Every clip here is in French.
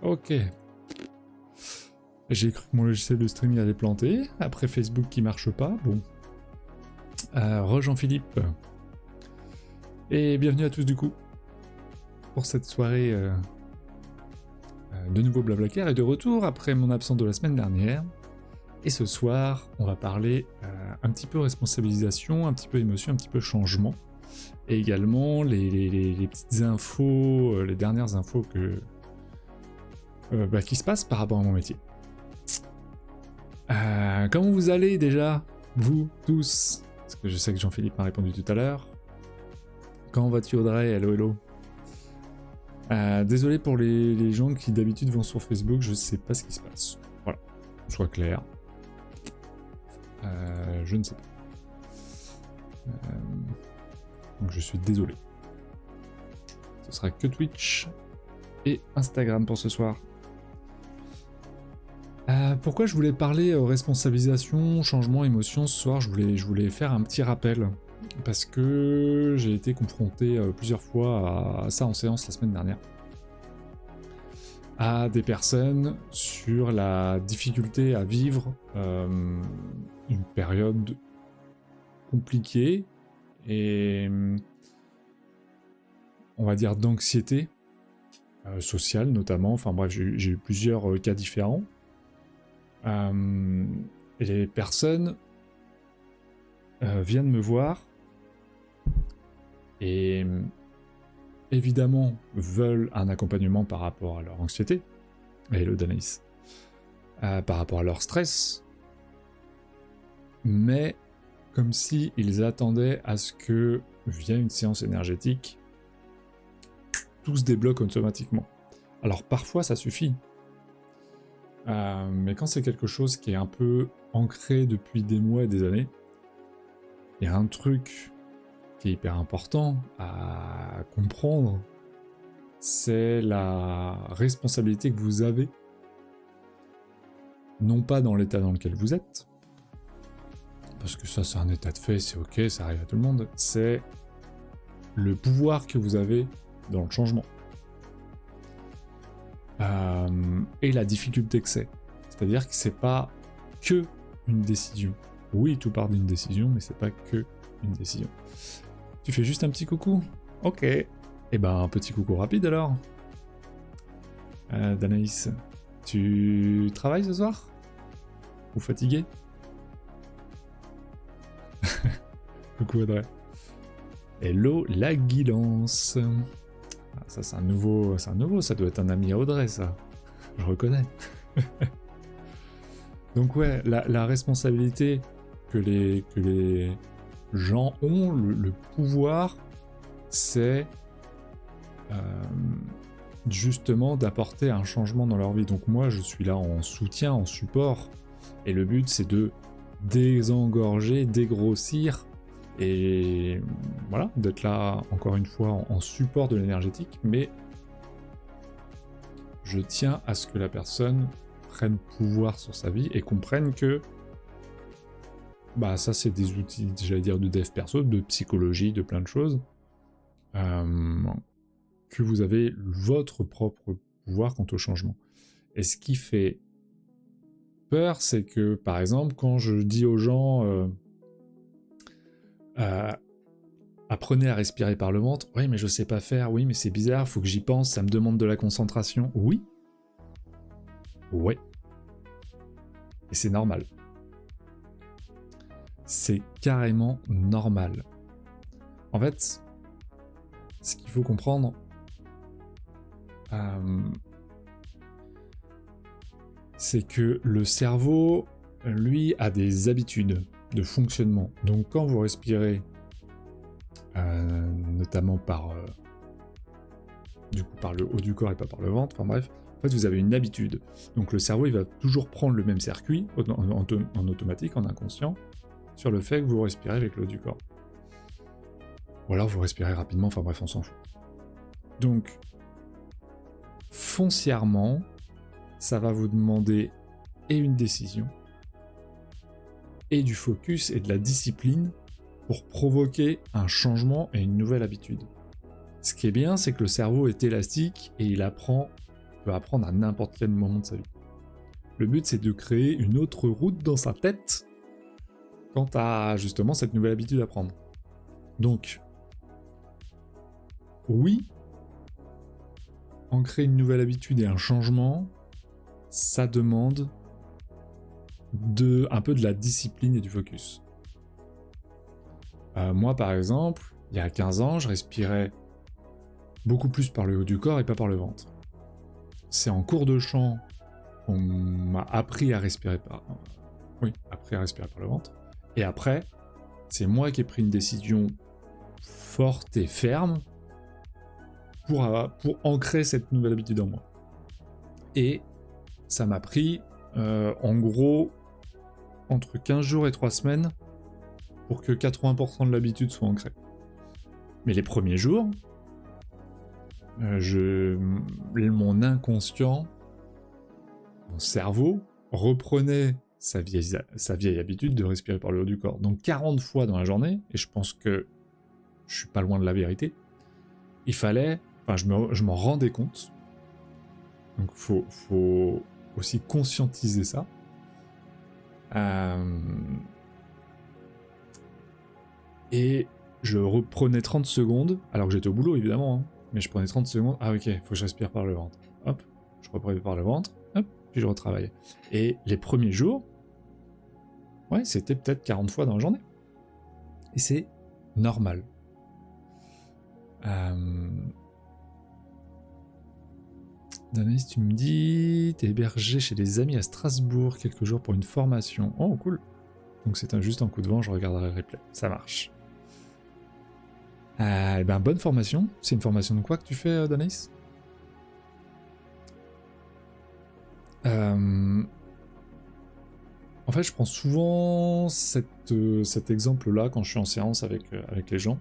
Ok. J'ai cru que mon logiciel de streaming allait planter. Après Facebook qui marche pas. Bon. Jean-Philippe. Et bienvenue à tous du coup. Pour cette soirée de nouveau Blablacar et de retour après mon absence de la semaine dernière. Et ce soir, on va parler un petit peu responsabilisation, un petit peu émotion, un petit peu changement. Et également les petites infos, les dernières infos qui se passent par rapport à mon métier. Comment vous allez déjà, vous tous? Parce que je sais que Jean-Philippe m'a répondu tout à l'heure. Comment vas-tu Audrey? Hello hello. Désolé pour les gens qui d'habitude vont sur Facebook, je sais pas ce qui se passe. Voilà, soit clair. Je ne sais pas. Donc je suis désolé. Ce sera que Twitch et Instagram pour ce soir. Pourquoi je voulais parler responsabilisation, changement, émotion ce soir, je voulais faire un petit rappel. Parce que j'ai été confronté plusieurs fois à ça en séance la semaine dernière. À des personnes sur la difficulté à vivre une période compliquée et on va dire d'anxiété sociale notamment. Enfin bref, j'ai eu plusieurs cas différents. Et les personnes viennent me voir et évidemment veulent un accompagnement par rapport à leur anxiété, hello Danaïs, par rapport à leur stress, mais comme si ils attendaient à ce que, via une séance énergétique, tout se débloque automatiquement. Alors parfois ça suffit, mais quand c'est quelque chose qui est un peu ancré depuis des mois et des années, il y a un truc qui est hyper important à comprendre, c'est la responsabilité que vous avez, non pas dans l'état dans lequel vous êtes, parce que ça c'est un état de fait, c'est ok, ça arrive à tout le monde, c'est le pouvoir que vous avez dans le changement. Et la difficulté que c'est. C'est-à-dire que c'est pas que une décision. Oui, tout part d'une décision, mais c'est pas que une décision. Tu fais juste un petit coucou? Ok. Et ben un petit coucou rapide alors. Danaïs, tu travailles ce soir? Ou fatigué? Coucou Audrey. Hello la guidance. Ah, ça c'est un nouveau, ça doit être un ami à Audrey ça. Je reconnais. Donc ouais, la responsabilité que les gens ont, le pouvoir, c'est justement d'apporter un changement dans leur vie. Donc moi je suis là en soutien, en support, et le but c'est de désengorger, dégrossir, et voilà, d'être là encore une fois en support de l'énergétique, mais je tiens à ce que la personne prenne pouvoir sur sa vie et comprenne que bah ça c'est des outils, j'allais dire, de dev perso, de psychologie, de plein de choses, que vous avez votre propre pouvoir quant au changement. Et ce qui fait peur, c'est que par exemple quand je dis aux gens apprenez à respirer par le ventre, oui mais je sais pas faire, oui mais c'est bizarre, faut que j'y pense, ça me demande de la concentration, oui, ouais, et c'est normal. C'est carrément normal. En fait, ce qu'il faut comprendre, c'est que le cerveau, lui, a des habitudes de fonctionnement. Donc quand vous respirez, notamment par le haut du corps et pas par le ventre, enfin bref, en fait vous avez une habitude. Donc le cerveau il va toujours prendre le même circuit en automatique, en inconscient, sur le fait que vous respirez avec le haut du corps. Ou alors vous respirez rapidement, enfin bref on s'en fout. Donc foncièrement, ça va vous demander et une décision, et du focus et de la discipline pour provoquer un changement et une nouvelle habitude. Ce qui est bien, c'est que le cerveau est élastique et il apprend peut apprendre à n'importe quel moment de sa vie. Le but, c'est de créer une autre route dans sa tête quant à justement cette nouvelle habitude à prendre. Donc, oui, ancrer une nouvelle habitude et un changement, ça demande un peu de la discipline et du focus. Moi, par exemple, il y a 15 ans, je respirais beaucoup plus par le haut du corps et pas par le ventre. C'est en cours de chant qu'on m'a appris à respirer par le ventre. Et après, c'est moi qui ai pris une décision forte et ferme pour ancrer cette nouvelle habitude en moi. Et ça m'a pris, en gros, entre 15 jours et 3 semaines pour que 80% de l'habitude soit ancrée. Mais les premiers jours, mon inconscient, mon cerveau, reprenait sa vieille habitude de respirer par le haut du corps. Donc 40 fois dans la journée, et je pense que je suis pas loin de la vérité, je m'en rendais compte. Donc faut aussi conscientiser ça. Et je reprenais 30 secondes, alors que j'étais au boulot évidemment, mais je prenais 30 secondes, ok, faut que je respire par le ventre. Hop, je reprenais par le ventre, hop, puis je retravaillais. Et les premiers jours, c'était peut-être 40 fois dans la journée. Et c'est normal. Danaïs, tu me dis, t'es hébergé chez des amis à Strasbourg quelques jours pour une formation. Oh, cool. Donc c'est juste un coup de vent, je regarderai le replay. Ça marche. Bonne formation. C'est une formation de quoi que tu fais, Danaïs? En fait, je prends souvent cet exemple-là quand je suis en séance avec les gens.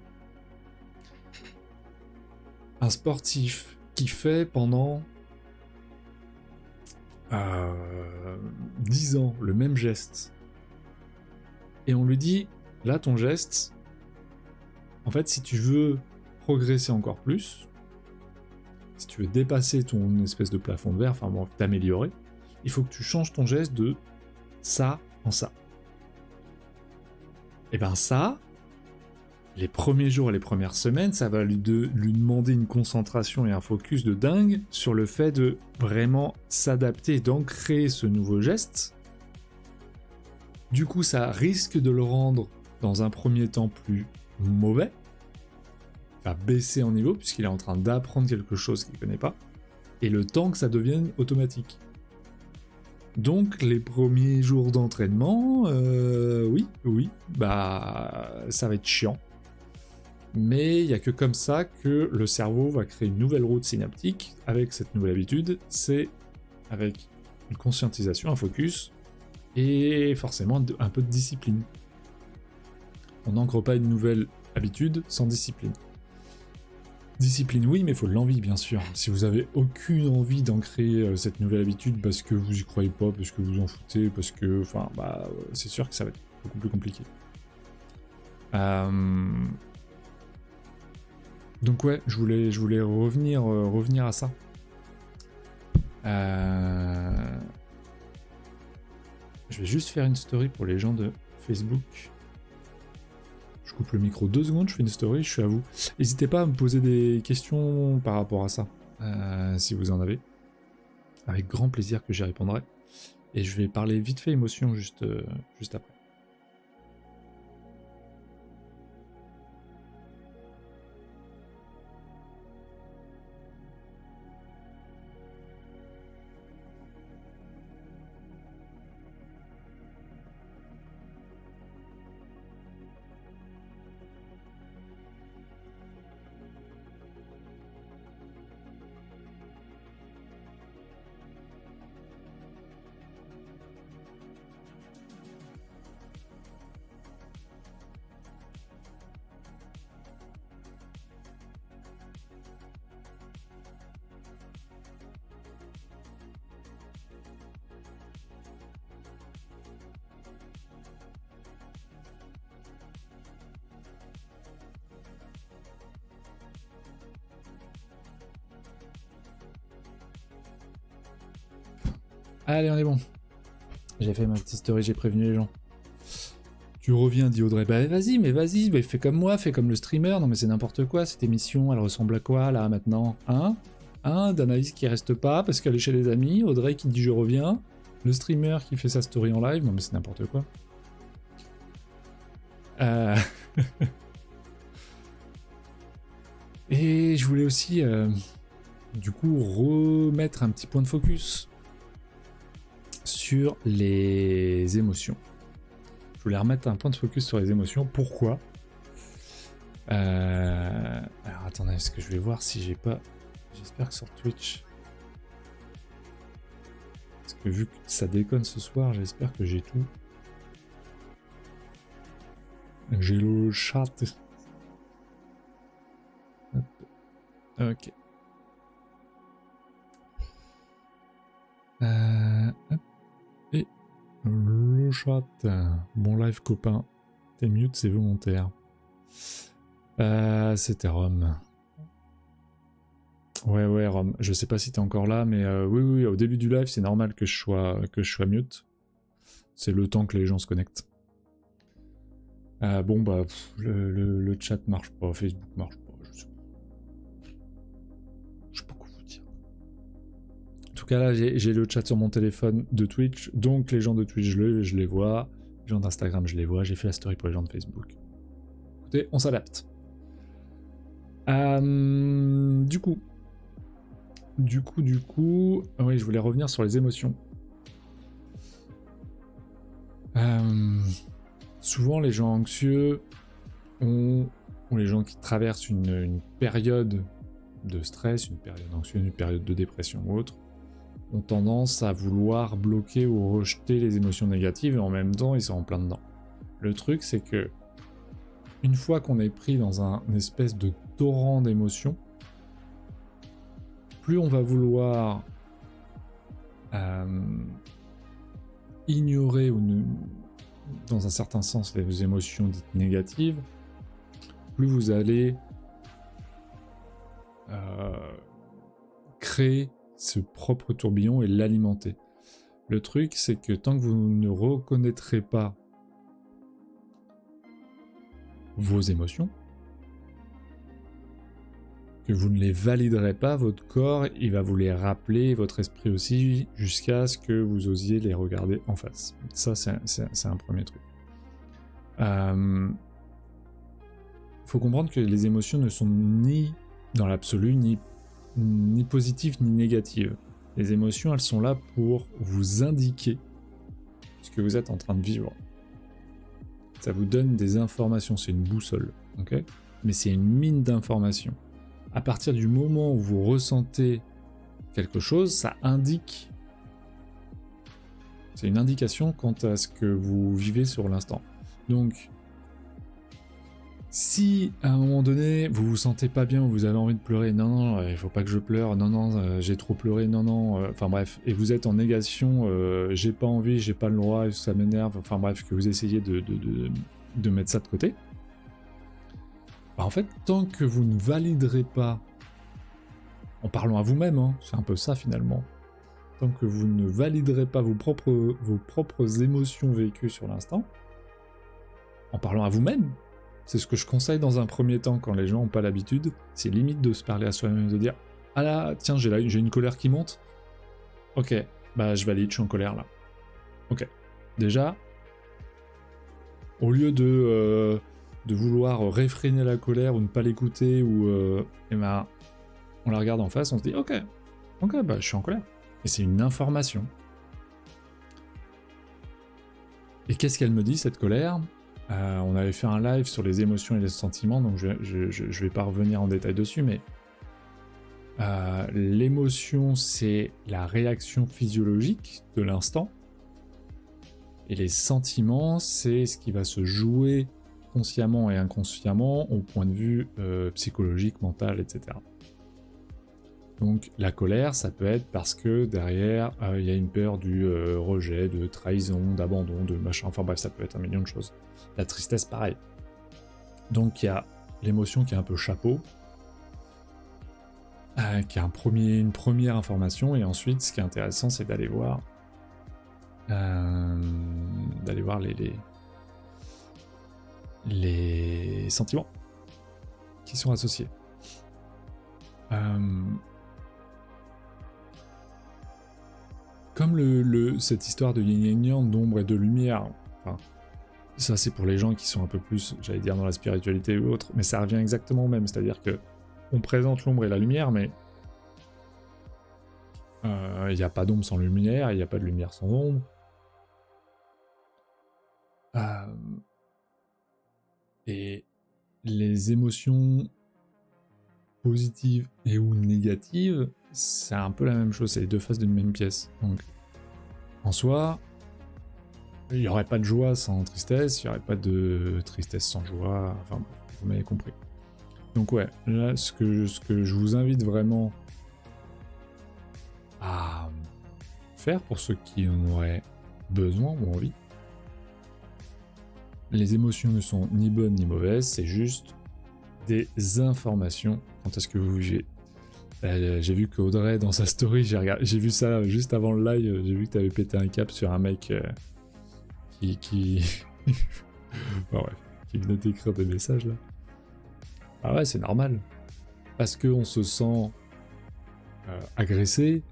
Un sportif qui fait pendant 10 ans le même geste, et on lui dit, là ton geste, en fait si tu veux progresser encore plus, si tu veux dépasser ton espèce de plafond de verre, enfin bon, t'améliorer, il faut que tu changes ton geste de ça en ça. Et ça, les premiers jours et les premières semaines, ça va lui demander une concentration et un focus de dingue sur le fait de vraiment s'adapter, d'ancrer ce nouveau geste. Du coup, ça risque de le rendre, dans un premier temps, plus mauvais. Il va baisser en niveau, puisqu'il est en train d'apprendre quelque chose qu'il ne connaît pas. Et le temps que ça devienne automatique. Donc, les premiers jours d'entraînement, oui, ça va être chiant. Mais il n'y a que comme ça que le cerveau va créer une nouvelle route synaptique avec cette nouvelle habitude. C'est avec une conscientisation, un focus, et forcément un peu de discipline. On n'ancre pas une nouvelle habitude sans discipline. Discipline oui, mais il faut de l'envie bien sûr. Si vous avez aucune envie d'ancrer cette nouvelle habitude parce que vous y croyez pas, parce que vous en foutez, parce que... c'est sûr que ça va être beaucoup plus compliqué. Donc ouais, je voulais revenir à ça. Je vais juste faire une story pour les gens de Facebook. Je coupe le micro 2 secondes, je fais une story, je suis à vous. N'hésitez pas à me poser des questions par rapport à ça, si vous en avez. Avec grand plaisir que j'y répondrai. Et je vais parler vite fait émotion juste après. Allez, on est bon. J'ai fait ma petite story, j'ai prévenu les gens. Tu reviens, dit Audrey. Bah vas-y, mais fais comme moi, fais comme le streamer. Non mais c'est n'importe quoi, cette émission, elle ressemble à quoi là maintenant? Danaïs qui reste pas parce qu'elle est chez les amis, Audrey qui dit je reviens, le streamer qui fait sa story en live, non mais c'est n'importe quoi. Et je voulais aussi du coup remettre un petit point de focus sur les émotions. Je voulais remettre un point de focus sur les émotions. Pourquoi Alors attendez, est-ce que je vais voir si j'ai pas... J'espère que sur Twitch... Parce que vu que ça déconne ce soir, j'espère que j'ai tout. J'ai le chat. Hop. Ok. Hop. Et le chat. Bon live copain. T'es mute, c'est volontaire. C'était Rome. Ouais, Rome. Je sais pas si t'es encore là, mais oui, au début du live, c'est normal que je sois mute. C'est le temps que les gens se connectent. Bon, bah, le chat marche pas, Facebook marche pas, je sais pas quoi vous dire. En tout cas, là, j'ai le chat sur mon téléphone de Twitch, donc les gens de Twitch, je les vois. Les gens d'Instagram, je les vois. J'ai fait la story pour les gens de Facebook. Écoutez, on s'adapte. Du coup, oui, je voulais revenir sur les émotions. Souvent, les gens anxieux ou les gens qui traversent une période de stress, une période anxieuse, une période de dépression ou autre, ont tendance à vouloir bloquer ou rejeter les émotions négatives et en même temps, ils sont en plein dedans. Le truc, c'est que une fois qu'on est pris dans un espèce de torrent d'émotions, plus on va vouloir ignorer ou dans un certain sens les émotions dites négatives, plus vous allez créer ce propre tourbillon et l'alimenter. Le truc, c'est que tant que vous ne reconnaîtrez pas vos émotions, que vous ne les validerez pas, votre corps, il va vous les rappeler, votre esprit aussi, jusqu'à ce que vous osiez les regarder en face. Ça, c'est un premier truc. Faut comprendre que les émotions ne sont ni dans l'absolu, ni positives, ni négatives. Les émotions, elles sont là pour vous indiquer ce que vous êtes en train de vivre. Ça vous donne des informations, c'est une boussole, ok ? Mais c'est une mine d'informations. À partir du moment où vous ressentez quelque chose, ça indique. C'est une indication quant à ce que vous vivez sur l'instant. Donc, si à un moment donné, vous vous sentez pas bien, ou vous avez envie de pleurer, non, il faut pas que je pleure, non, j'ai trop pleuré, non, enfin bref, et vous êtes en négation, j'ai pas envie, j'ai pas le droit, ça m'énerve, enfin bref, que vous essayez de mettre ça de côté, bah en fait, tant que vous ne validerez pas, en parlant à vous-même, hein, c'est un peu ça finalement, tant que vous ne validerez pas vos propres émotions vécues sur l'instant, en parlant à vous-même, c'est ce que je conseille dans un premier temps quand les gens n'ont pas l'habitude, c'est limite de se parler à soi-même, de dire « Ah là, tiens, j'ai une colère qui monte. Ok, bah je valide, je suis en colère là. » Ok. Déjà, au lieu de vouloir réfréner la colère ou ne pas l'écouter, ou eh ben, on la regarde en face, on se dit « Ok, bah je suis en colère. » Et c'est une information. Et qu'est-ce qu'elle me dit, cette colère ? On avait fait un live sur les émotions et les sentiments, donc je vais pas revenir en détail dessus, mais l'émotion, c'est la réaction physiologique de l'instant, et les sentiments, c'est ce qui va se jouer consciemment et inconsciemment au point de vue psychologique, mental, etc. Donc la colère, ça peut être parce que derrière, il y a une peur du rejet, de trahison, d'abandon, de machin, enfin bref, ça peut être un million de choses. La tristesse, pareil. Donc il y a l'émotion qui est un peu chapeau, qui a une première information, et ensuite, ce qui est intéressant, c'est d'aller voir d'aller voir les sentiments qui sont associés. Comme cette histoire de yin et yang, d'ombre et de lumière, enfin, ça c'est pour les gens qui sont un peu plus, j'allais dire, dans la spiritualité ou autre, mais ça revient exactement au même, c'est-à-dire que on présente l'ombre et la lumière, mais il n'y a pas d'ombre sans lumière, il n'y a pas de lumière sans ombre. Et les émotions positives et ou négatives, c'est un peu la même chose, c'est les deux faces d'une même pièce. Donc, en soi, il n'y aurait pas de joie sans tristesse, il n'y aurait pas de tristesse sans joie, enfin, vous m'avez compris. Donc ouais, là, ce que je vous invite vraiment à faire pour ceux qui en auraient besoin ou envie, les émotions ne sont ni bonnes ni mauvaises, c'est juste des informations quant à ce que vous vivez. J'ai vu qu'Audrey, dans sa story, j'ai vu ça juste avant le live, j'ai vu que tu avais pété un cap sur un mec qui... Bon, ouais, qui venait d'écrire des messages là. Ah ouais, c'est normal. Parce qu'on se sent agressé,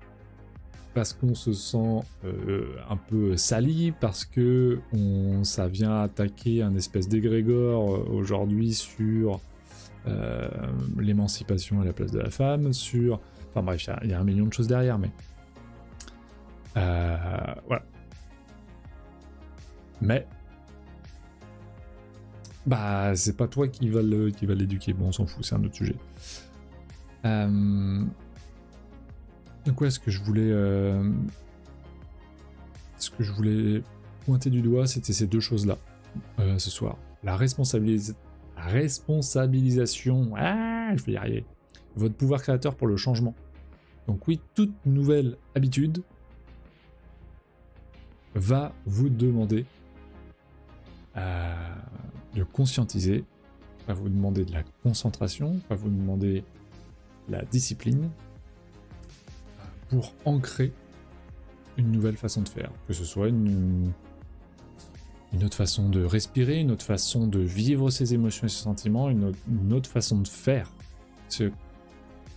parce qu'on se sent un peu sali, parce que ça vient attaquer un espèce d'égrégore aujourd'hui sur l'émancipation à la place de la femme, sur... Enfin bref, il y a un million de choses derrière, mais... voilà. Mais... Bah, c'est pas toi qui va l'éduquer, bon, on s'en fout, c'est un autre sujet. Donc ouais, ce que je voulais pointer du doigt, c'était ces deux choses-là, ce soir. La responsabilisation, je vais y arriver, votre pouvoir créateur pour le changement. Donc oui, toute nouvelle habitude va vous demander de conscientiser, va vous demander de la concentration, va vous demander la discipline pour ancrer une nouvelle façon de faire, que ce soit une autre façon de respirer, une autre façon de vivre ses émotions et ses sentiments, une autre façon de faire.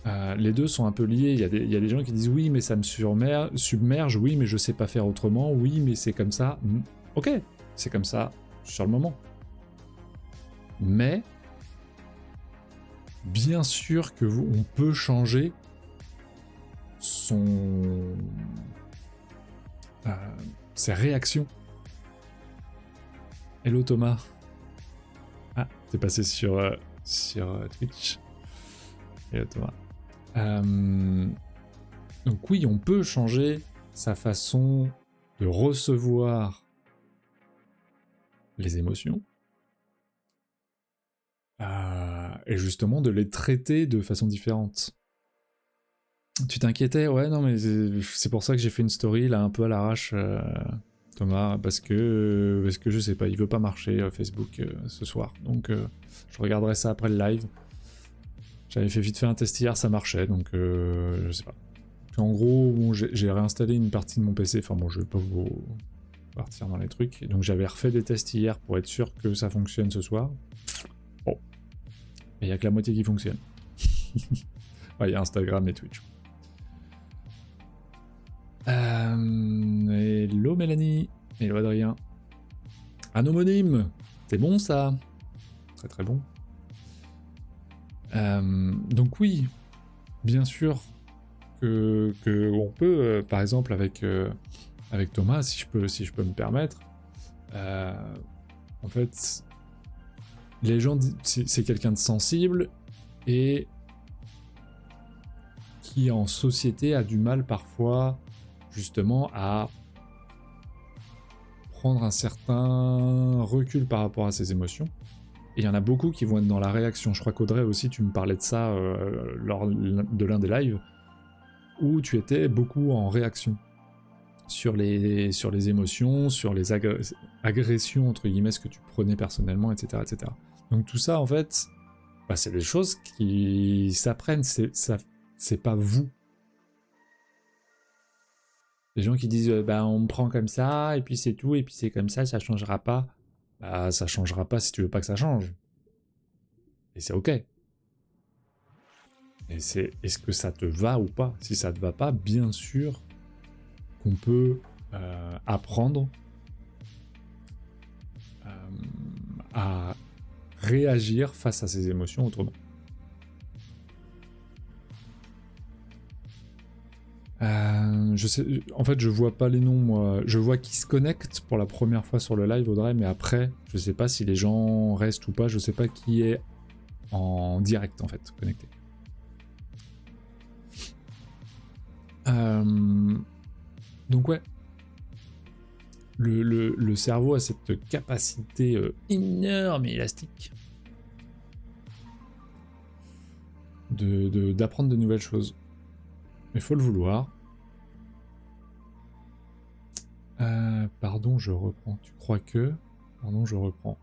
Les deux sont un peu liés, il y a des gens qui disent oui mais ça me submerge, oui mais je sais pas faire autrement, oui mais c'est comme ça. Ok, c'est comme ça sur le moment. Mais bien sûr que on peut changer ses réactions. Hello Thomas. Ah, t'es passé sur Twitch. Hello Thomas. Donc oui, on peut changer sa façon de recevoir les émotions. Et justement de les traiter de façon différente. Tu t'inquiétais? Ouais, non, mais c'est pour ça que j'ai fait une story là un peu à l'arrache, Thomas, parce que je sais pas, il veut pas marcher Facebook ce soir. Donc je regarderai ça après le live. J'avais fait vite fait un test hier, ça marchait, donc je sais pas. Puis en gros, bon, j'ai réinstallé une partie de mon PC, enfin bon, je vais pas vous partir dans les trucs. Donc j'avais refait des tests hier pour être sûr que ça fonctionne ce soir. Bon. Il y a que la moitié qui fonctionne. Ouais, il y a Instagram et Twitch. Hello Mélanie. Hello Adrien. Un homonyme. C'est bon ça. Très très bon. Donc oui, bien sûr que on peut, par exemple avec Thomas, si je peux me permettre, en fait, les gens, c'est quelqu'un de sensible et qui en société a du mal parfois justement à prendre un certain recul par rapport à ses émotions. Et il y en a beaucoup qui vont être dans la réaction. Je crois qu'Audrey aussi, tu me parlais de ça lors de l'un des lives, où tu étais beaucoup en réaction sur les émotions, sur les agressions, entre guillemets, ce que tu prenais personnellement, etc. etc. Donc tout ça, en fait, bah, c'est des choses qui s'apprennent, c'est pas vous. Les gens qui disent bah on me prend comme ça, et puis c'est tout, et puis c'est comme ça changera pas. Bah ça changera pas si tu veux pas que ça change. Et c'est ok. Et c'est est-ce que ça te va ou pas? Si ça te va pas, bien sûr qu'on peut apprendre à réagir face à ses émotions autrement. Je sais, en fait, je vois pas les noms, moi. Je vois qui se connecte pour la première fois sur le live, Audrey, mais après, je sais pas si les gens restent ou pas. Je sais pas qui est en direct, en fait, connecté. Donc ouais, le cerveau a cette capacité énorme et élastique d'apprendre de nouvelles choses. Mais il faut le vouloir. Pardon, je reprends. Tu crois que... Pardon, je reprends.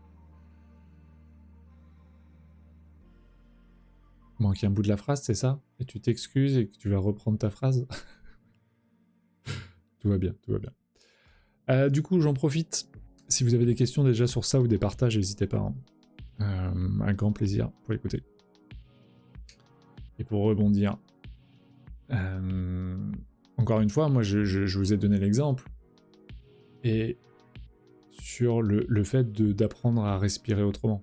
Il manque un bout de la phrase, c'est ça? Et tu t'excuses et que tu vas reprendre ta phrase? Tout va bien, tout va bien. Du coup, j'en profite. Si vous avez des questions déjà sur ça ou des partages, n'hésitez pas. Hein. Un grand plaisir pour écouter. Et pour rebondir. Encore une fois, moi je vous ai donné l'exemple. Et sur le fait d'apprendre à respirer autrement.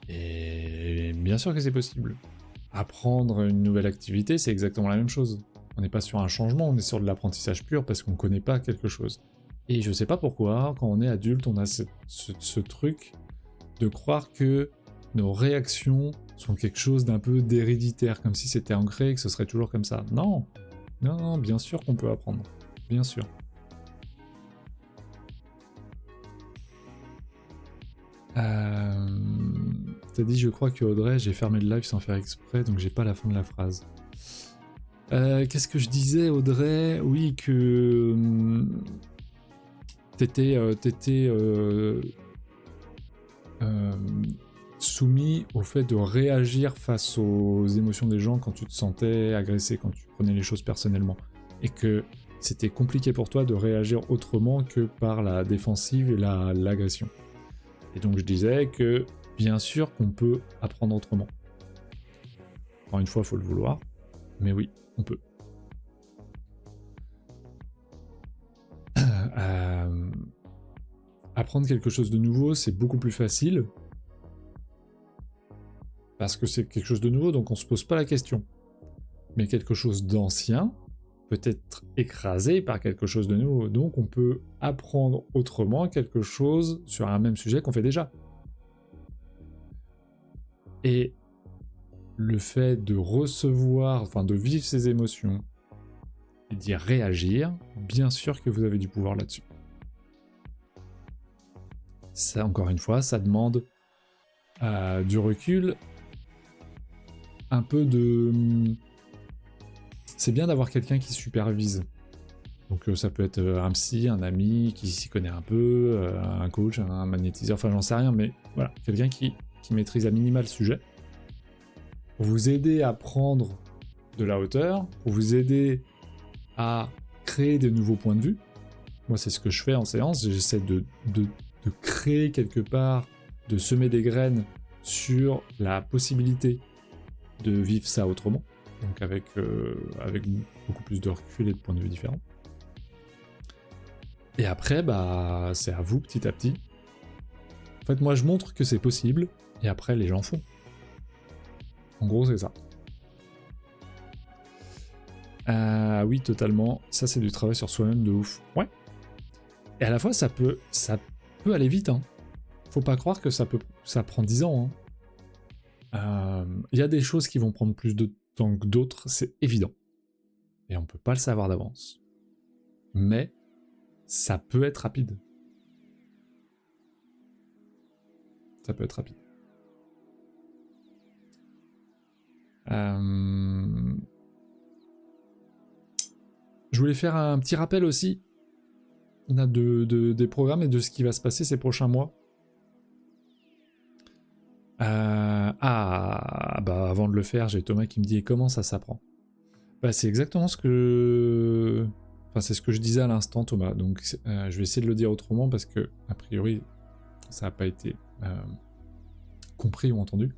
Et bien sûr que c'est possible. Apprendre une nouvelle activité, c'est exactement la même chose. On n'est pas sur un changement, on est sur de l'apprentissage pur parce qu'on ne connaît pas quelque chose. Et je sais pas pourquoi, quand on est adulte, on a ce truc de croire que nos réactions sont quelque chose d'un peu d'héréditaire, comme si c'était ancré et que ce serait toujours comme ça. Non, non, non, bien sûr qu'on peut apprendre. Bien sûr. T'as dit, je crois que Audrey, j'ai fermé le live sans faire exprès, donc j'ai pas la fin de la phrase. Qu'est-ce que je disais, Audrey? Oui, que t'étais soumis au fait de réagir face aux émotions des gens quand tu te sentais agressé, quand tu prenais les choses personnellement. Et que c'était compliqué pour toi de réagir autrement que par la défensive et l'agression. Et donc je disais que bien sûr qu'on peut apprendre autrement. Encore une fois, il faut le vouloir, mais oui, on peut. Apprendre quelque chose de nouveau, c'est beaucoup plus facile, parce que c'est quelque chose de nouveau, donc on se pose pas la question. Mais quelque chose d'ancien peut être écrasé par quelque chose de nouveau, donc on peut apprendre autrement quelque chose sur un même sujet qu'on fait déjà. Et le fait de recevoir, enfin de vivre ses émotions et d'y réagir, bien sûr que vous avez du pouvoir là-dessus. Ça, encore une fois, ça demande du recul, un peu de... C'est bien d'avoir quelqu'un qui supervise. Donc ça peut être un psy, un ami qui s'y connaît un peu, un coach, un magnétiseur, enfin j'en sais rien, mais voilà, quelqu'un qui maîtrise à minima le sujet, pour vous aider à prendre de la hauteur, pour vous aider à créer des nouveaux points de vue. Moi c'est ce que je fais en séance, j'essaie de créer quelque part, de semer des graines sur la possibilité de vivre ça autrement, donc avec beaucoup plus de recul et de points de vue différents. Et après, bah, c'est à vous, petit à petit. En fait, moi, je montre que c'est possible, et après, les gens font. En gros, c'est ça. Oui, totalement. Ça, c'est du travail sur soi-même de ouf. Ouais. Et à la fois, ça peut aller vite, hein. Faut pas croire que ça prend 10 ans, hein. Y a des choses qui vont prendre plus de temps que d'autres, c'est évident. Et on peut pas le savoir d'avance. Mais ça peut être rapide. Ça peut être rapide. Je voulais faire un petit rappel aussi des programmes et de ce qui va se passer ces prochains mois. Bah avant de le faire, j'ai Thomas qui me dit comment ça s'apprend. Bah c'est exactement ce que... Enfin, c'est ce que je disais à l'instant, Thomas. Donc, je vais essayer de le dire autrement parce que, a priori, ça n'a pas été compris ou entendu.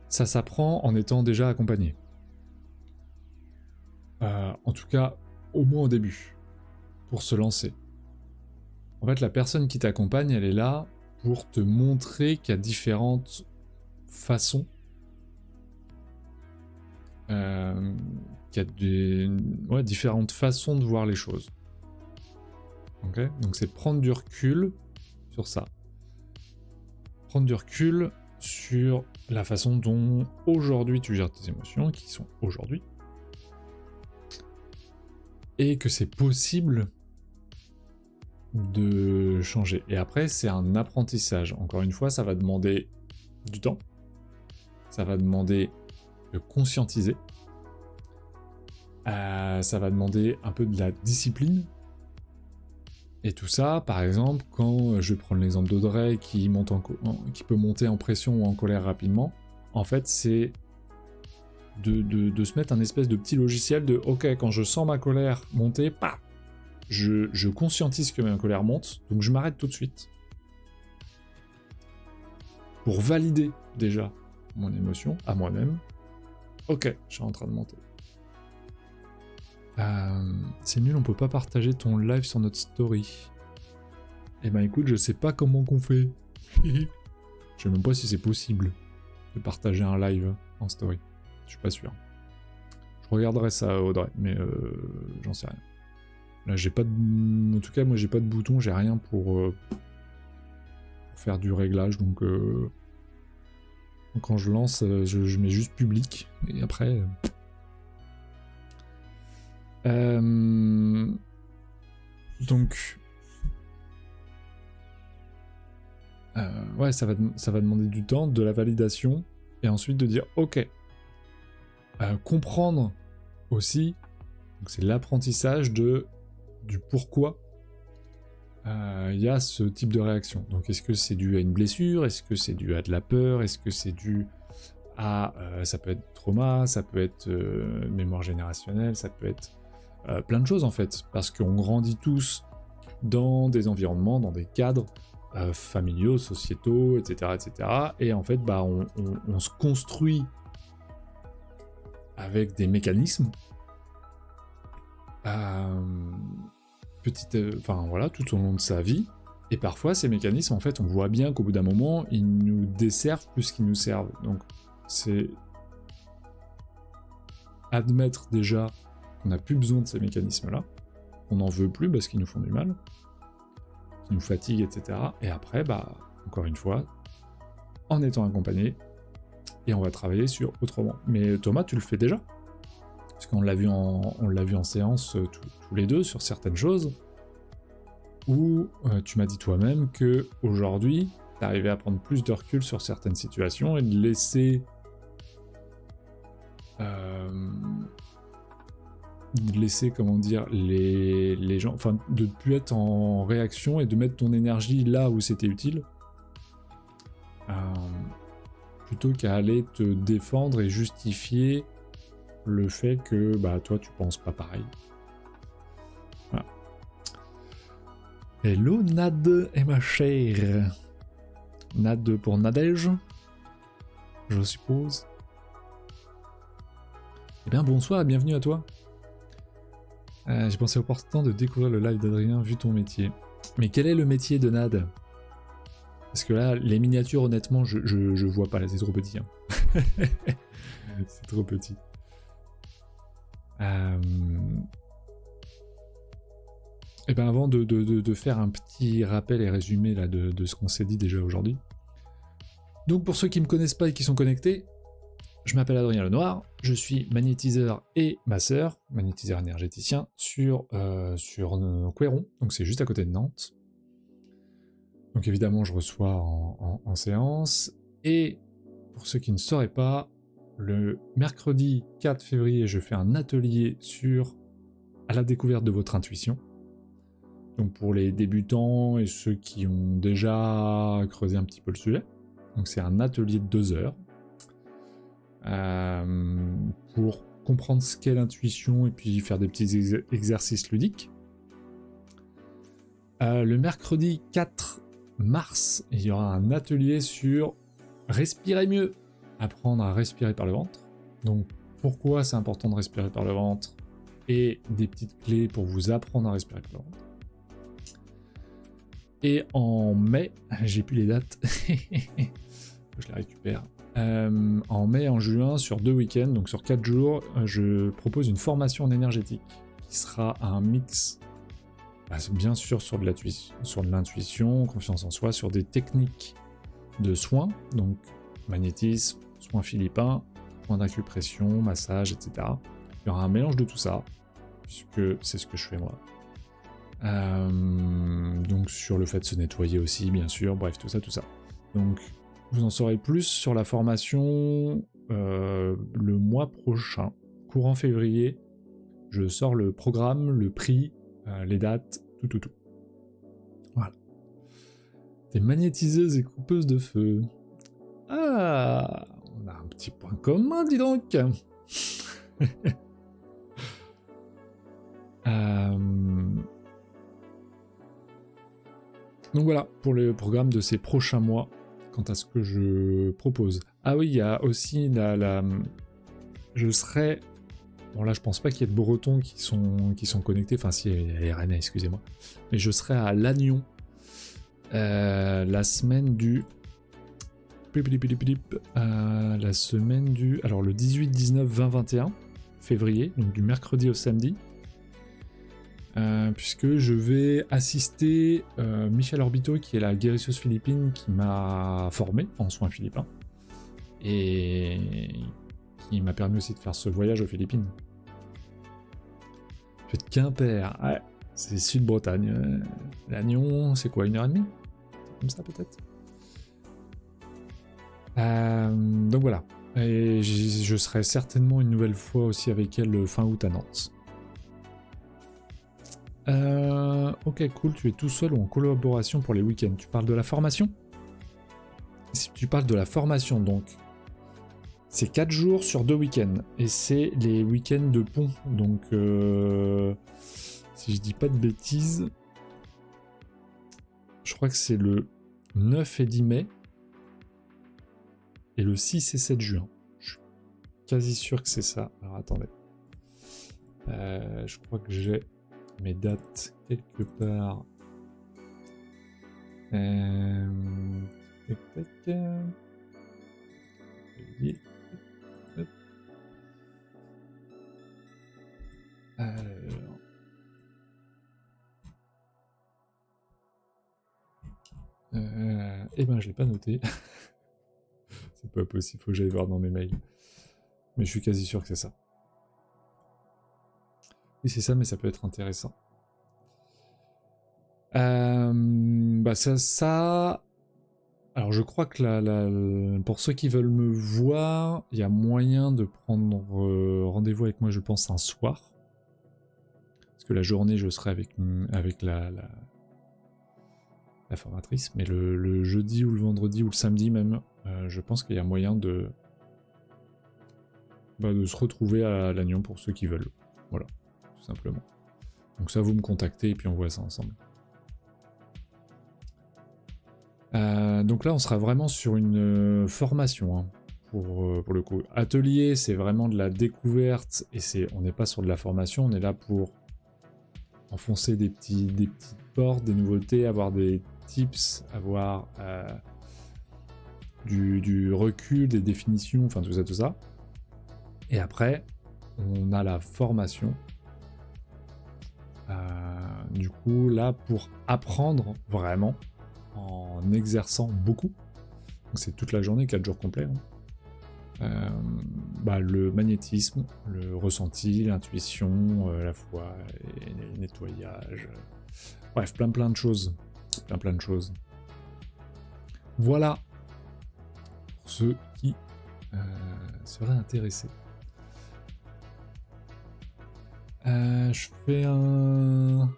Ça s'apprend en étant déjà accompagné. En tout cas, au moins au début, pour se lancer. En fait, la personne qui t'accompagne, elle est là pour te montrer qu'il y a différentes façons, qu'il y a différentes façons de voir les choses. Okay, donc c'est prendre du recul sur ça. Prendre du recul sur la façon dont aujourd'hui tu gères tes émotions, qui sont aujourd'hui, et que c'est possible de changer. Et après, c'est un apprentissage. Encore une fois, ça va demander du temps, ça va demander de conscientiser, ça va demander un peu de la discipline. Et tout ça, par exemple, quand je vais prendre l'exemple d'Audrey qui peut monter en pression ou en colère rapidement, en fait, c'est de se mettre un espèce de petit logiciel de « Ok, quand je sens ma colère monter, paf, je conscientise que ma colère monte, donc je m'arrête tout de suite. » Pour valider déjà mon émotion à moi-même. Ok, je suis en train de monter. C'est nul, on peut pas partager ton live sur notre story. Eh ben écoute, je sais pas comment qu'on fait. Je sais même pas si c'est possible de partager un live en story. Je suis pas sûr. Je regarderai ça, Audrey, mais j'en sais rien. Là, j'ai pas de... En tout cas, moi, j'ai pas de bouton, j'ai rien pour faire du réglage, donc quand je lance, je mets juste public, et après... Donc... ouais, ça va demander du temps, de la validation, et ensuite de dire, ok, comprendre aussi, donc c'est l'apprentissage du pourquoi il y a ce type de réaction. Donc est-ce que c'est dû à une blessure, est-ce que c'est dû à de la peur, est-ce que c'est dû à... ça peut être trauma, ça peut être mémoire générationnelle, ça peut être plein de choses en fait, parce qu'on grandit tous dans des environnements, dans des cadres familiaux, sociétaux, etc., etc. Et en fait, bah, on se construit avec des mécanismes enfin voilà, tout au long de sa vie. Et parfois, ces mécanismes, en fait, on voit bien qu'au bout d'un moment, ils nous desservent plus qu'ils nous servent. Donc, c'est admettre déjà qu'on n'a plus besoin de ces mécanismes-là, qu'on n'en veut plus parce qu'ils nous font du mal, qui nous fatiguent, etc. Et après, bah, encore une fois, en étant accompagné, et on va travailler sur autrement. Mais Thomas, tu le fais déjà, parce qu'on l'a vu en séance tous les deux sur certaines choses, où tu m'as dit toi-même que aujourd'hui, tu arrivais à prendre plus de recul sur certaines situations et de laisser comment dire, les gens, enfin, de ne plus être en réaction et de mettre ton énergie là où c'était utile, plutôt qu'à aller te défendre et justifier le fait que bah toi tu penses pas pareil. Voilà. Hello Nad et ma chère. Nad pour Nadège, je suppose. Eh bien bonsoir et bienvenue à toi. J'ai pensé opportun de découvrir le live d'Adrien vu ton métier. Mais quel est le métier de Nad? Parce que là, les miniatures, honnêtement, je vois pas, là, c'est trop petit. Hein. C'est trop petit. Et ben avant de faire un petit rappel et résumé là, de ce qu'on s'est dit déjà aujourd'hui. Donc pour ceux qui me connaissent pas et qui sont connectés, je m'appelle Adrien Lenoir, je suis magnétiseur et masseur, magnétiseur énergéticien sur Couéron, donc c'est juste à côté de Nantes. Donc évidemment je reçois en séance, et pour ceux qui ne sauraient pas, le mercredi 4 février je fais un atelier à la découverte de votre intuition. Donc pour les débutants et ceux qui ont déjà creusé un petit peu le sujet. Donc c'est un atelier de 2 heures pour comprendre ce qu'est l'intuition et puis faire des petits exercices ludiques. Le mercredi 4 mars, il y aura un atelier sur respirer mieux, apprendre à respirer par le ventre. Donc pourquoi c'est important de respirer par le ventre et des petites clés pour vous apprendre à respirer par le ventre. Et en mai, j'ai plus les dates, je les récupère. En mai et en juin, sur 2 week-ends, donc sur 4 jours, je propose une formation en énergétique qui sera un mix, bien sûr sur de l'intuition, confiance en soi, sur des techniques de soins, donc magnétisme, soins philippins, soins d'acupression, massage, etc. Il y aura un mélange de tout ça, puisque c'est ce que je fais moi. Donc sur le fait de se nettoyer aussi, bien sûr, bref, tout ça. Donc vous en saurez plus sur la formation le mois prochain, courant février. Je sors le programme, le prix, les dates, tout. Voilà. Des magnétiseuses et coupeuses de feu. Ah, on a un petit point commun, dis donc. Donc voilà, pour le programme de ces prochains mois, quant à ce que je propose. Ah oui, il y a aussi je serai... Bon là, je pense pas qu'il y ait de Bretons qui sont connectés, enfin si, il y a les Rennais, excusez-moi. Mais je serai à Lannion, la semaine du... la semaine du... Alors le 18, 19, 20, 21 février, donc du mercredi au samedi. Puisque je vais assister Michel Orbito, qui est la guérisseuse philippine qui m'a formé en soins philippins et qui m'a permis aussi de faire ce voyage aux Philippines. Je vais de Quimper, ouais, c'est Sud-Bretagne. Lannion, c'est quoi, 1h30 ? Comme ça peut-être. Donc voilà. Et je serai certainement une nouvelle fois aussi avec elle fin août à Nantes. Ok, cool, tu es tout seul ou en collaboration pour les week-ends. Tu parles de la formation ? Si tu parles de la formation, donc, c'est 4 jours sur 2 week-ends. Et c'est les week-ends de pont. Donc, si je dis pas de bêtises, je crois que c'est le 9 et 10 mai. Et le 6 et 7 juin. Je suis quasi sûr que c'est ça. Alors, attendez. Je crois que j'ai mes dates quelque part. Tac, tac. Hop. Alors. Eh ben, je l'ai pas noté. C'est pas possible, faut que j'aille voir dans mes mails. Mais je suis quasi sûr que c'est ça. Oui, c'est ça, mais ça peut être intéressant. Bah ça... Alors je crois que pour ceux qui veulent me voir, il y a moyen de prendre rendez-vous avec moi, je pense, un soir. Parce que la journée, je serai avec la formatrice. Mais le jeudi ou le vendredi ou le samedi même, je pense qu'il y a moyen de se retrouver à Lannion pour ceux qui veulent. Voilà, tout simplement. Donc ça, vous me contactez et puis on voit ça ensemble. Donc là, on sera vraiment sur une formation, hein, pour le coup. Atelier, c'est vraiment de la découverte, et on n'est pas sur de la formation, on est là pour enfoncer des petites portes, des nouveautés, avoir des tips, avoir du recul, des définitions, enfin tout ça. Et après, on a la formation. Du coup, là, pour apprendre vraiment, en exerçant beaucoup, donc c'est toute la journée, 4 jours complets, hein. Le magnétisme, le ressenti, l'intuition, la foi, le nettoyage, bref, plein de choses, plein de choses. Voilà pour ceux qui seraient intéressés. Je fais un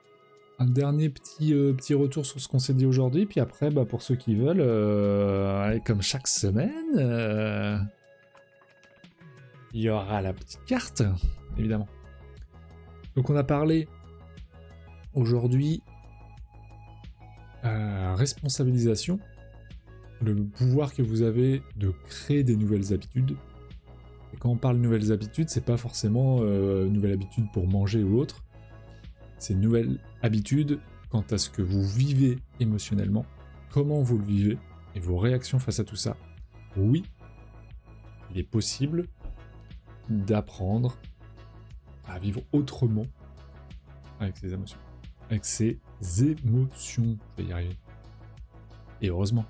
dernier petit retour sur ce qu'on s'est dit aujourd'hui, puis après, pour ceux qui veulent, comme chaque semaine, il y aura la petite carte, évidemment. Donc on a parlé aujourd'hui responsabilisation, le pouvoir que vous avez de créer des nouvelles habitudes. Et quand on parle de nouvelles habitudes, c'est pas forcément nouvelle habitude pour manger ou autre. C'est une nouvelle habitude quant à ce que vous vivez émotionnellement, comment vous le vivez et vos réactions face à tout ça. Oui, il est possible d'apprendre à vivre autrement avec ses émotions. Avec ses émotions, je vais y arriver. Et heureusement.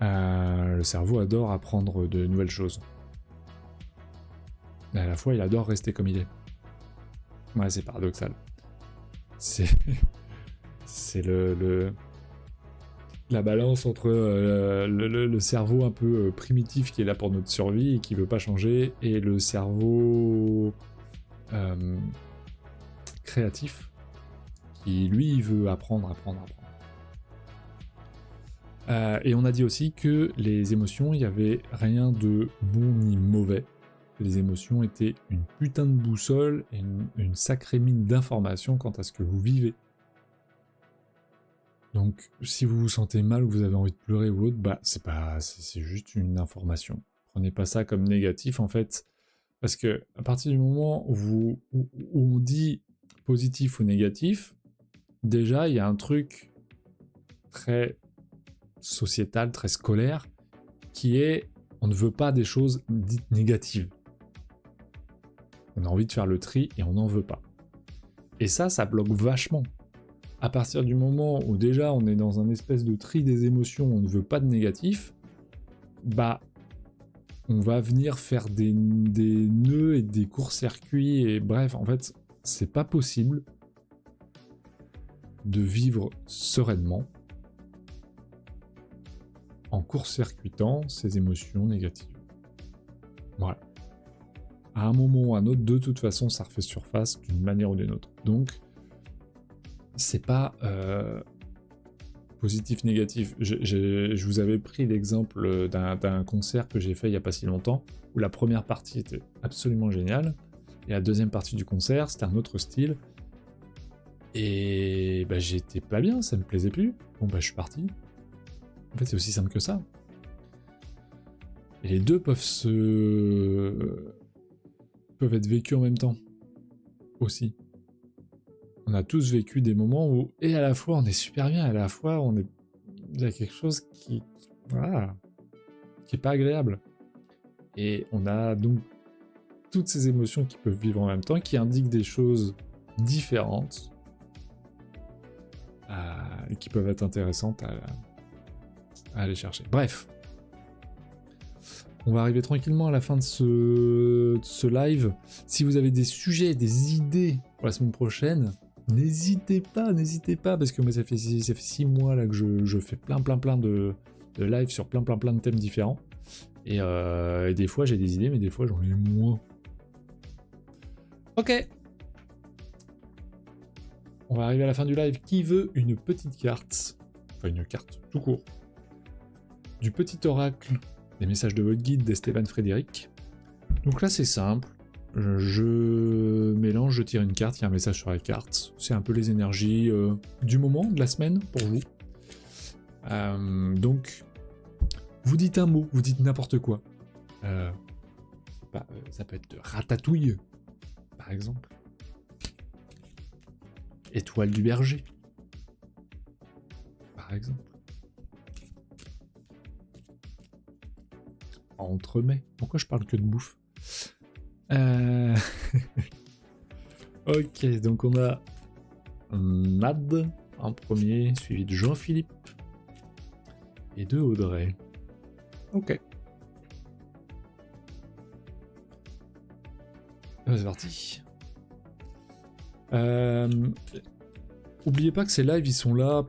Le cerveau adore apprendre de nouvelles choses. Mais à la fois, il adore rester comme il est. Ouais, c'est paradoxal. C'est la balance entre le cerveau un peu primitif qui est là pour notre survie et qui veut pas changer, et le cerveau créatif qui, lui, veut apprendre. Et on a dit aussi que les émotions, il n'y avait rien de bon ni mauvais. Les émotions étaient une putain de boussole et une sacrée mine d'informations quant à ce que vous vivez. Donc, si vous vous sentez mal ou vous avez envie de pleurer ou autre, bah c'est juste une information. Prenez pas ça comme négatif en fait, parce que à partir du moment où on dit positif ou négatif, déjà il y a un truc très sociétal, très scolaire, qui est on ne veut pas des choses dites négatives. On a envie de faire le tri et on n'en veut pas. Et ça bloque vachement. À partir du moment où déjà on est dans un espèce de tri des émotions, on ne veut pas de négatif, bah on va venir faire des nœuds et des courts-circuits, et bref, en fait, c'est pas possible de vivre sereinement en court-circuitant ces émotions négatives. Voilà. À un moment ou à un autre, de toute façon, ça refait surface d'une manière ou d'une autre. Donc, c'est pas positif-négatif. Je vous avais pris l'exemple d'un concert que j'ai fait il y a pas si longtemps, où la première partie était absolument géniale, et la deuxième partie du concert, c'était un autre style, et bah, j'étais pas bien, ça me plaisait plus. Bon bah je suis parti. En fait, c'est aussi simple que ça. Et les deux peuvent être vécus en même temps. Aussi. On a tous vécu des moments où, et à la fois on est super bien, et à la fois il y a quelque chose qui est pas agréable. Et on a donc toutes ces émotions qui peuvent vivre en même temps, qui indiquent des choses différentes, et qui peuvent être intéressantes à aller chercher. Bref. On va arriver tranquillement à la fin de ce live. Si vous avez des sujets, des idées pour la semaine prochaine, n'hésitez pas, parce que moi ça fait 6 mois là que je fais plein de lives sur plein de thèmes différents. Et des fois j'ai des idées, mais des fois j'en ai moins. Ok. On va arriver à la fin du live. Qui veut une petite carte, enfin une carte tout court, du petit oracle des messages de votre guide d'Esteban Frédéric. Donc là c'est simple, je mélange, je tire une carte, il y a un message sur la carte, c'est un peu les énergies du moment, de la semaine pour vous. Donc vous dites un mot, vous dites n'importe quoi. Ça peut être ratatouille, par exemple. Étoile du berger, par exemple. Entremets. Pourquoi je parle que de bouffe? Ok, donc on a Nad en premier, suivi de Jean-Philippe et de Audrey. Ok. C'est parti. Oubliez pas que ces lives, ils sont là.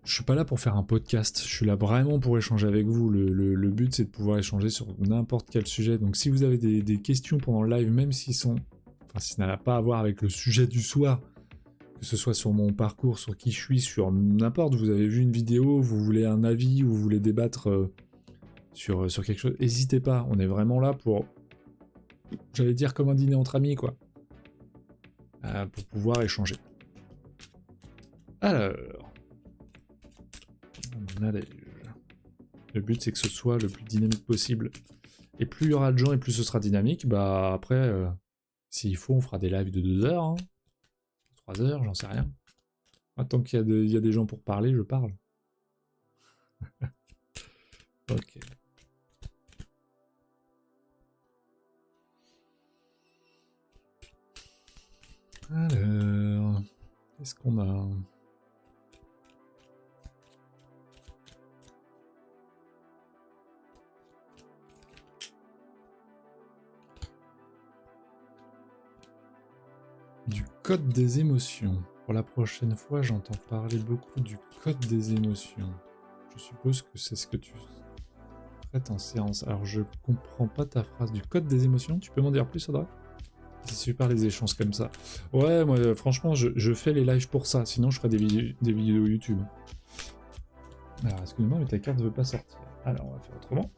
Je suis pas là pour faire un podcast, je suis là vraiment pour échanger avec vous. Le but, c'est de pouvoir échanger sur n'importe quel sujet. Donc si vous avez des questions pendant le live, même s'ils sont... Enfin, si ça n'a pas à voir avec le sujet du soir, que ce soit sur mon parcours, sur qui je suis, sur n'importe, vous avez vu une vidéo, vous voulez un avis, ou vous voulez débattre sur quelque chose, n'hésitez pas, on est vraiment là pour, j'allais dire comme un dîner entre amis, quoi. Pour pouvoir échanger. Alors, le but c'est que ce soit le plus dynamique possible. Et plus il y aura de gens et plus ce sera dynamique, bah après, s'il faut, on fera des lives de 2 heures, hein, 3 heures, j'en sais rien. Tant qu'il y a des gens pour parler, je parle. Ok. Alors, qu'est-ce qu'on a? Du code des émotions. Pour la prochaine fois, j'entends parler beaucoup du code des émotions. Je suppose que c'est ce que tu traites en séance. Alors, je comprends pas ta phrase. Du code des émotions, tu peux m'en dire plus, Audrey? C'est super les échanges comme ça. Ouais, moi, franchement, je fais les lives pour ça. Sinon, je ferais des vidéos YouTube. Alors, excusez-moi, mais ta carte ne veut pas sortir. Alors, on va faire autrement.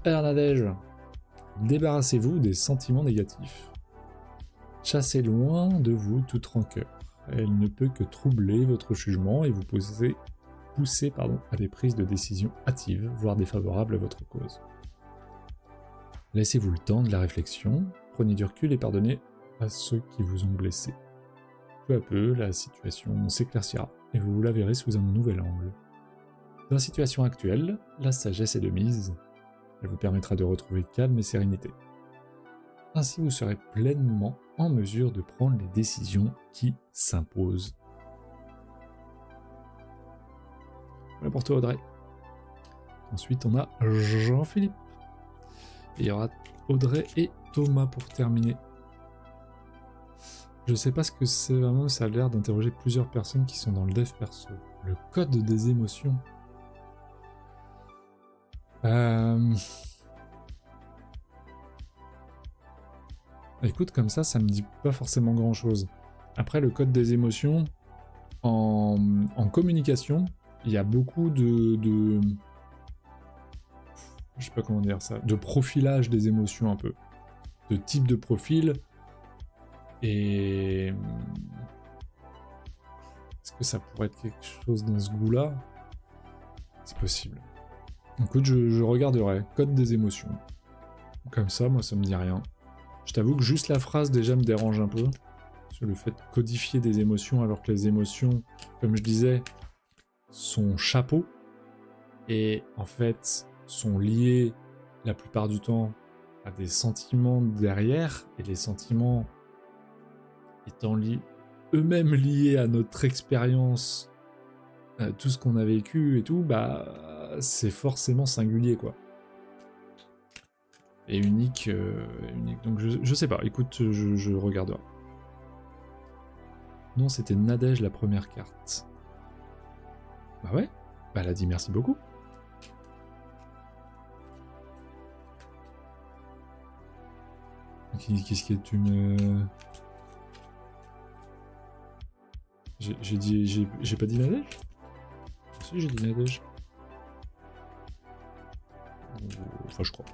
Nadège, débarrassez-vous des sentiments négatifs. Chassez loin de vous toute rancœur. Elle ne peut que troubler votre jugement et vous pousser à des prises de décision hâtives, voire défavorables à votre cause. Laissez-vous le temps de la réflexion, prenez du recul et pardonnez à ceux qui vous ont blessé. Peu à peu, la situation s'éclaircira et vous la verrez sous un nouvel angle. Dans la situation actuelle, la sagesse est de mise. Elle vous permettra de retrouver calme et sérénité. Ainsi, vous serez pleinement en mesure de prendre les décisions qui s'imposent. Voilà pour toi, Audrey. Ensuite, on a Jean-Philippe. Et il y aura Audrey et Thomas pour terminer. Je sais pas ce que c'est vraiment, ça a l'air d'interroger plusieurs personnes qui sont dans le dev perso. Le code des émotions. Écoute, comme ça me dit pas forcément grand chose. Après, le code des émotions, en communication, il y a beaucoup de je sais pas comment dire ça, de profilage des émotions un peu. De type de profil. Et est-ce que ça pourrait être quelque chose dans ce goût-là? C'est possible. Écoute, je regarderai. Code des émotions. Comme ça, moi, ça me dit rien. Je t'avoue que juste la phrase, déjà, me dérange un peu. Sur le fait de codifier des émotions, alors que les émotions, comme je disais, sont chapeaux. Et en fait, sont liées, la plupart du temps, à des sentiments derrière. Et les sentiments étant eux-mêmes liés à notre expérience, à tout ce qu'on a vécu et tout, bah c'est forcément singulier, quoi. Et unique. Donc je sais pas, écoute, je regarderai. Non, c'était Nadège la première carte. Bah ouais, bah elle a dit merci beaucoup. Qu'est-ce que tu me... J'ai pas dit Nadège? Si, j'ai dit Nadège. Enfin, je crois.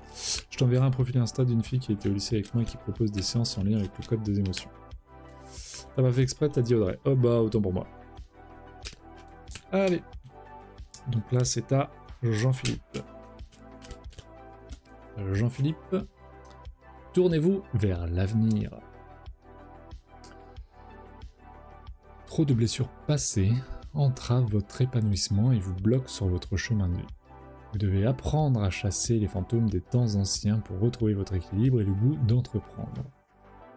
Je t'enverrai un profil Insta d'une fille qui était au lycée avec moi et qui propose des séances en lien avec le code des émotions. T'as pas fait exprès, t'as dit Audrey. Oh bah, autant pour moi. Allez. Donc là, c'est à Jean-Philippe. Jean-Philippe, tournez-vous vers l'avenir. Trop de blessures passées entravent votre épanouissement et vous bloquent sur votre chemin de vie. Vous devez apprendre à chasser les fantômes des temps anciens pour retrouver votre équilibre et le goût d'entreprendre.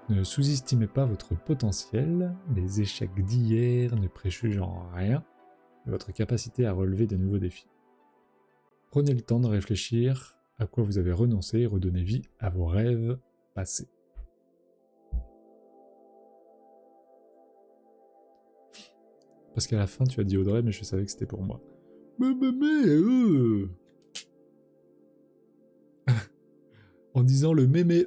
Ne sous-estimez pas votre potentiel, les échecs d'hier ne préjugent en rien de votre capacité à relever de nouveaux défis. Prenez le temps de réfléchir à quoi vous avez renoncé et redonnez vie à vos rêves passés. Parce qu'à la fin tu as dit Audrey, mais je savais que c'était pour moi. En disant le mémé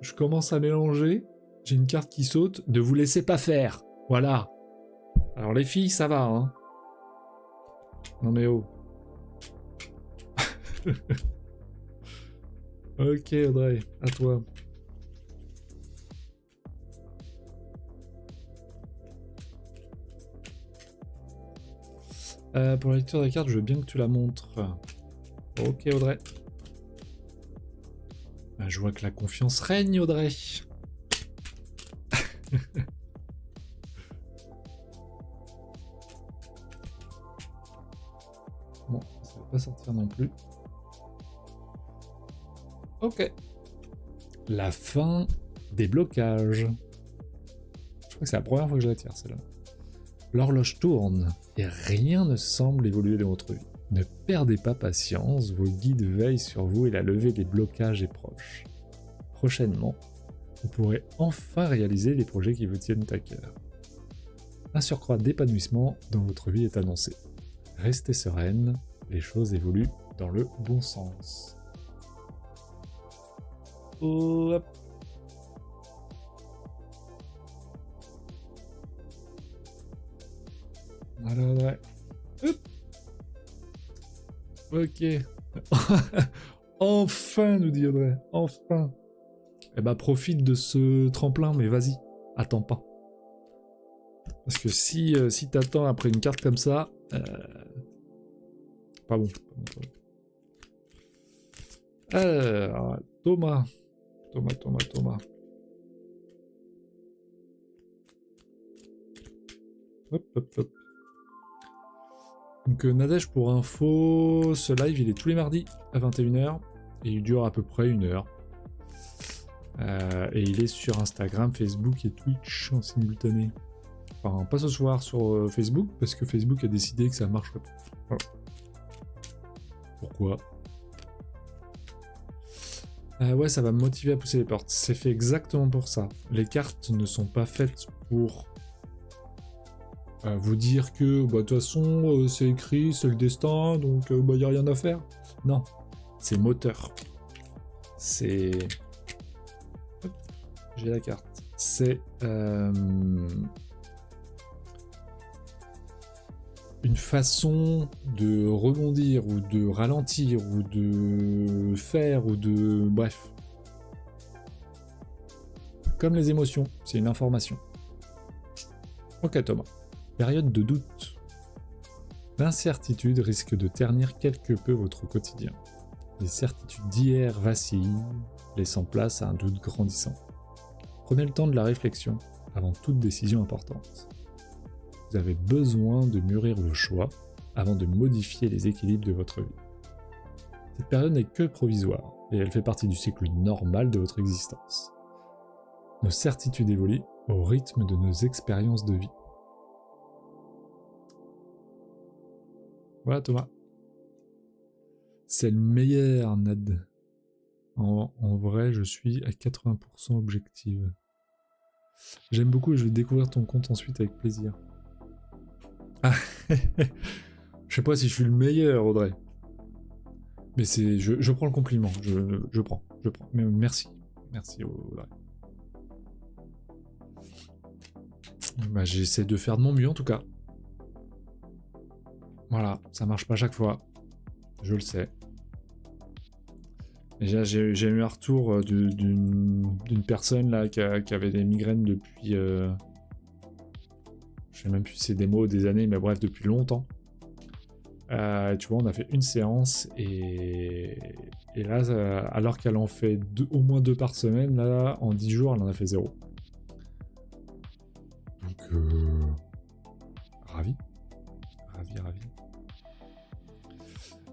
je commence à mélanger j'ai une carte qui saute, ne vous laissez pas faire. Voilà. Alors les filles, ça va, hein. Non mais oh. Ok Audrey, à toi. Pour la lecture de la carte, je veux bien que tu la montres. Ok Audrey. Je vois que la confiance règne Audrey. Bon, ça va pas sortir non plus. Ok. La fin des blocages. Je crois que c'est la première fois que je la tire celle-là. L'horloge tourne et rien ne semble évoluer dans votre vie. Ne perdez pas patience, vos guides veillent sur vous et la levée des blocages est proche. Prochainement, vous pourrez enfin réaliser les projets qui vous tiennent à cœur. Un surcroît d'épanouissement dans votre vie est annoncé. Restez sereine, les choses évoluent dans le bon sens. Hop. Voilà, ouais. Hop. Ok. Enfin, nous dit Audrey. Enfin. Eh bah, profite de ce tremplin, mais vas-y. Attends pas. Parce que si t'attends après une carte comme ça... Pas bon. Alors, Thomas. Hop. Donc Nadège, pour info, ce live il est tous les mardis à 21h et il dure à peu près 1 heure. Et il est sur Instagram, Facebook et Twitch en simultané. Enfin, pas ce soir sur Facebook parce que Facebook a décidé que ça marcherait pas. Voilà. Pourquoi ? Ouais, ça va me motiver à pousser les portes. C'est fait exactement pour ça. Les cartes ne sont pas faites pour vous dire que de toute façon c'est écrit, c'est le destin, donc y a rien à faire. Non, c'est moteur. C'est... Hop, j'ai la carte. C'est une façon de rebondir ou de ralentir ou de faire ou de... Bref. Comme les émotions, c'est une information. Ok Thomas. Période de doute. L'incertitude risque de ternir quelque peu votre quotidien. Les certitudes d'hier vacillent, laissant place à un doute grandissant. Prenez le temps de la réflexion avant toute décision importante. Vous avez besoin de mûrir vos choix avant de modifier les équilibres de votre vie. Cette période n'est que provisoire et elle fait partie du cycle normal de votre existence. Nos certitudes évoluent au rythme de nos expériences de vie. Voilà Thomas. C'est le meilleur Nad. En vrai, je suis à 80% objective. J'aime beaucoup et je vais découvrir ton compte ensuite avec plaisir. Ah, je sais pas si je suis le meilleur Audrey. Mais c'est, je prends le compliment, je prends. Mais merci Audrey. Bah, j'essaie de faire de mon mieux en tout cas. Voilà, ça marche pas chaque fois, je le sais. Déjà, j'ai eu un retour d'une personne là qui avait des migraines depuis... je sais même plus si c'est des mois ou des années, mais bref, depuis longtemps. Tu vois, on a fait une séance et là, alors qu'elle en fait au moins 2 par semaine, là, en 10 jours, elle en a fait 0. Donc, ravi.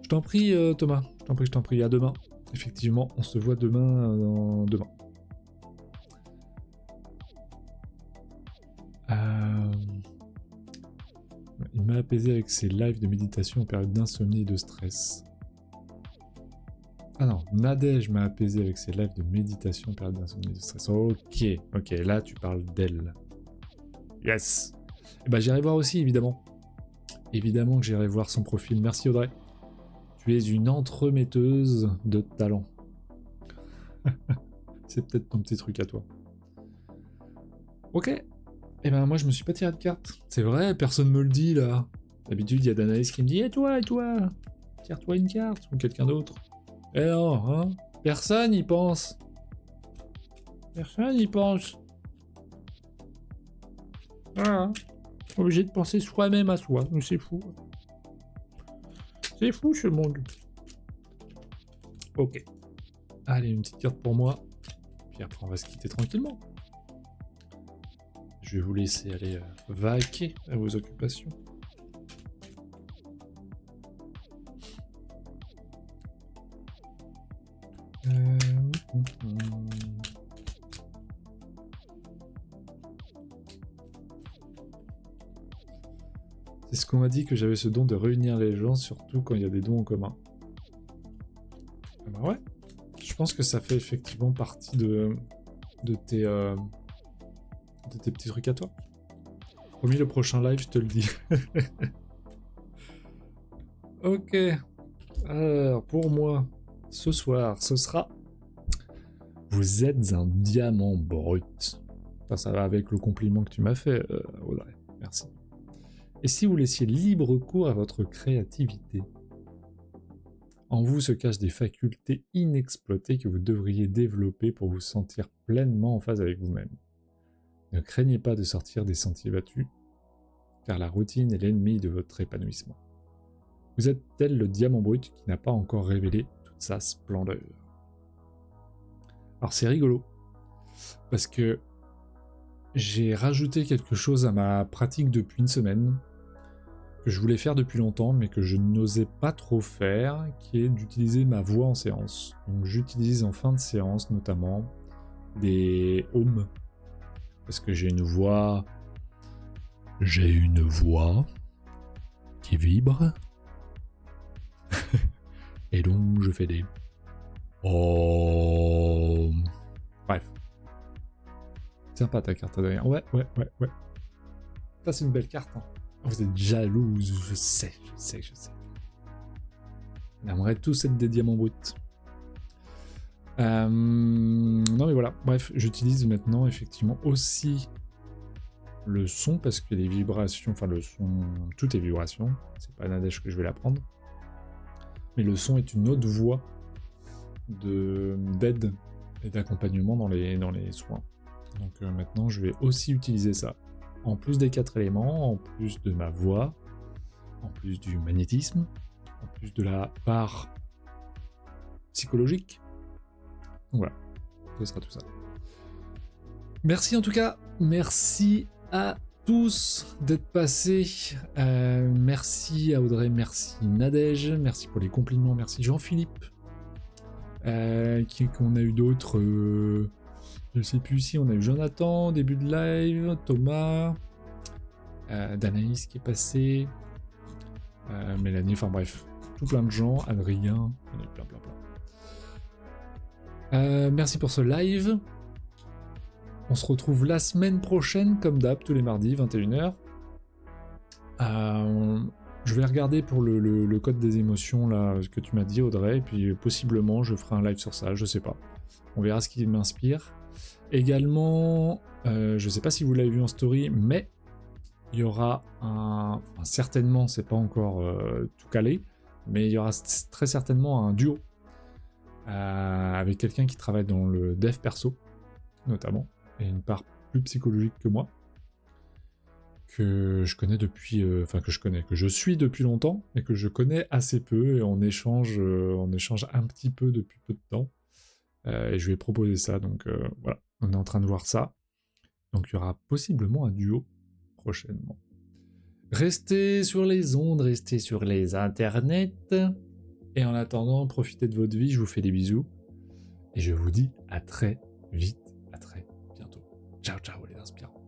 Je t'en prie, Thomas. Je t'en prie. À demain. Effectivement, on se voit demain. Demain. Il m'a apaisé avec ses lives de méditation en période d'insomnie et de stress. Ah non, Nadège m'a apaisé avec ses lives de méditation en période d'insomnie et de stress. Ok, là tu parles d'elle. Yes. Et bah j'irai voir aussi, évidemment. Évidemment que j'irai voir son profil. Merci Audrey. Tu es une entremetteuse de talent. C'est peut-être ton petit truc à toi. Ok. Eh ben moi je me suis pas tiré de carte. C'est vrai, personne me le dit là. D'habitude il y a Danaïs qui me dit et toi, tire-toi une carte, ou quelqu'un d'autre. Eh non, hein. Personne y pense. Personne y pense. Voilà. Obligé de penser soi-même à soi. Mais c'est fou. C'est fou ce monde. Ok. Allez, une petite carte pour moi. Puis après on va se quitter tranquillement. Je vais vous laisser aller vaquer à vos occupations. C'est ce qu'on m'a dit que j'avais ce don de réunir les gens, surtout quand il y a des dons en commun. Ah bah ouais. Je pense que ça fait effectivement partie de tes petits trucs à toi. Promis, le prochain live, je te le dis. Ok. Alors, pour moi, ce soir, ce sera... Vous êtes un diamant brut. Enfin, ça va avec le compliment que tu m'as fait, Audrey. Merci. Et si vous laissiez libre cours à votre créativité? En vous se cachent des facultés inexploitées que vous devriez développer pour vous sentir pleinement en phase avec vous-même. Ne craignez pas de sortir des sentiers battus, car la routine est l'ennemi de votre épanouissement. Vous êtes tel le diamant brut qui n'a pas encore révélé toute sa splendeur. Alors c'est rigolo, parce que j'ai rajouté quelque chose à ma pratique depuis une semaine, que je voulais faire depuis longtemps, mais que je n'osais pas trop faire, qui est d'utiliser ma voix en séance. Donc j'utilise en fin de séance notamment des ohms, parce que j'ai une voix qui vibre, et donc je fais des oh. Bref. Sympa ta carte derrière. Ouais. Ça c'est une belle carte. Hein. Vous êtes jalouse, je sais. On aimerait tous être des diamants bruts. Non mais voilà, bref, j'utilise maintenant effectivement aussi le son parce que les vibrations, enfin le son, tout est vibration, c'est pas Nadège que je vais l'apprendre, mais le son est une autre voie d'aide et d'accompagnement dans les soins. Donc maintenant je vais aussi utiliser ça. En plus des 4 éléments, en plus de ma voix, en plus du magnétisme, en plus de la part psychologique. Donc voilà, ce sera tout ça. Merci en tout cas, merci à tous d'être passés. Merci à Audrey, merci Nadège, merci pour les compliments, merci Jean-Philippe. Qu'on a eu d'autres, je sais plus si on a eu Jonathan, début de live, Thomas, Danaïs qui est passé, Mélanie, enfin bref, tout plein de gens, Adrien, il y en a eu plein. Merci pour ce live. On se retrouve la semaine prochaine, comme d'hab, tous les mardis, 21h. Je vais regarder pour le code des émotions là, que tu m'as dit, Audrey, et puis possiblement je ferai un live sur ça, je sais pas. On verra ce qui m'inspire. Également, je sais pas si vous l'avez vu en story, mais il y aura enfin, certainement, c'est pas encore tout calé, mais il y aura très certainement un duo avec quelqu'un qui travaille dans le dev perso, notamment, et une part plus psychologique que moi, que je connais depuis, que je suis depuis longtemps, et que je connais assez peu, et on échange un petit peu depuis peu de temps, et je lui ai proposé ça, donc voilà, on est en train de voir ça, donc il y aura possiblement un duo prochainement. Restez sur les ondes, restez sur les internets, et en attendant, profitez de votre vie, je vous fais des bisous, et je vous dis à très vite, à très bientôt. Ciao les inspirants.